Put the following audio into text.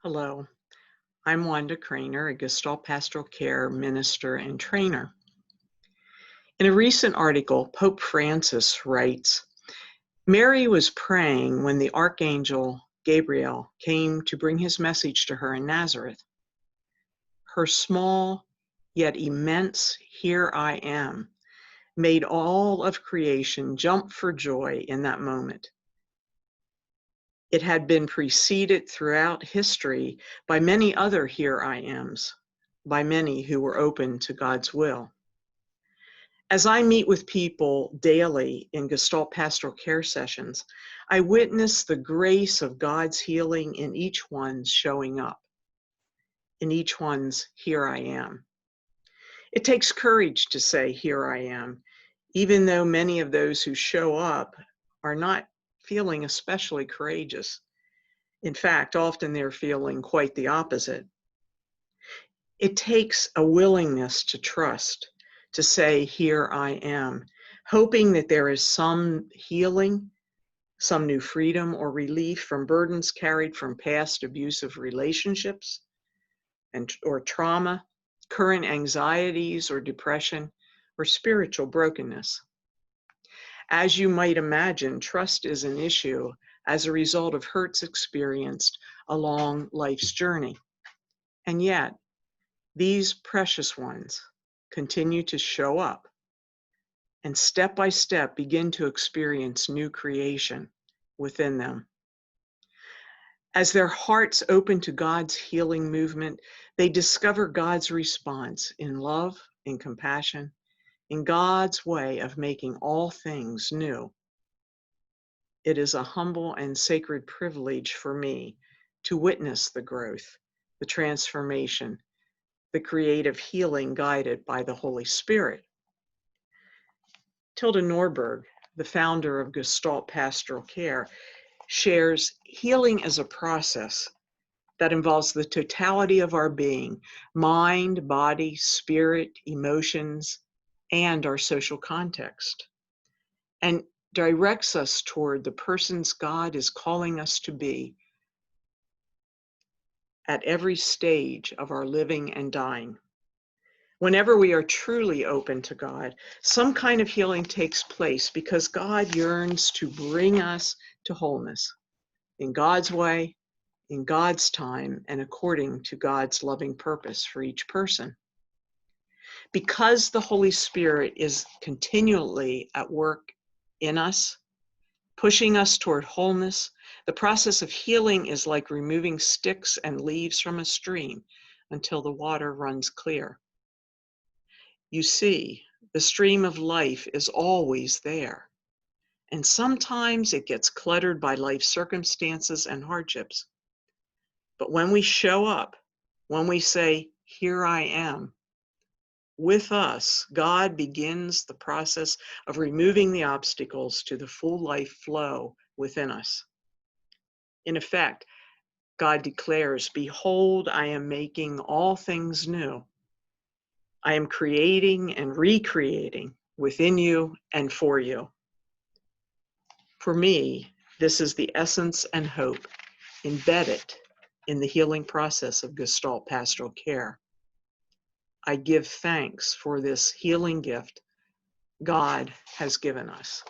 Hello, I'm Wanda Craner, a Gestalt Pastoral Care minister and trainer. In a recent article, Pope Francis writes, Mary was praying when the Archangel Gabriel came to bring his message to her in Nazareth. Her small yet immense "Here I am" made all of creation jump for joy in that moment. It had been preceded throughout history by many other "Here I ams," by many who were open to God's will. As I meet with people daily in Gestalt Pastoral Care sessions, I witness the grace of God's healing in each one's showing up, in each one's "Here I am." It takes courage to say "Here I am," even though many of those who show up are not feeling especially courageous. In fact, often they're feeling quite the opposite. It takes a willingness to trust, to say, "Here I am," hoping that there is some healing, some new freedom or relief from burdens carried from past abusive relationships or trauma, current anxieties or depression, or spiritual brokenness. As you might imagine, trust is an issue as a result of hurts experienced along life's journey. And yet, these precious ones continue to show up and step by step begin to experience new creation within them. As their hearts open to God's healing movement, they discover God's response in love and compassion, in God's way of making all things new. It is a humble and sacred privilege for me to witness the growth, the transformation, the creative healing guided by the Holy Spirit. Tilda Norberg, the founder of Gestalt Pastoral Care, shares healing as a process that involves the totality of our being, mind, body, spirit, emotions, and our social context, and directs us toward the persons God is calling us to be at every stage of our living and dying. Whenever we are truly open to God, some kind of healing takes place because God yearns to bring us to wholeness in God's way, in God's time, and according to God's loving purpose for each person. Because the Holy Spirit is continually at work in us, pushing us toward wholeness, the process of healing is like removing sticks and leaves from a stream until the water runs clear. You see, the stream of life is always there, and sometimes it gets cluttered by life circumstances and hardships. But when we show up, when we say, "Here I am," with us, God begins the process of removing the obstacles to the full life flow within us. In effect, God declares, "Behold, I am making all things new. I am creating and recreating within you and for you." For me, this is the essence and hope embedded in the healing process of Gestalt Pastoral Care. I give thanks for this healing gift God has given us.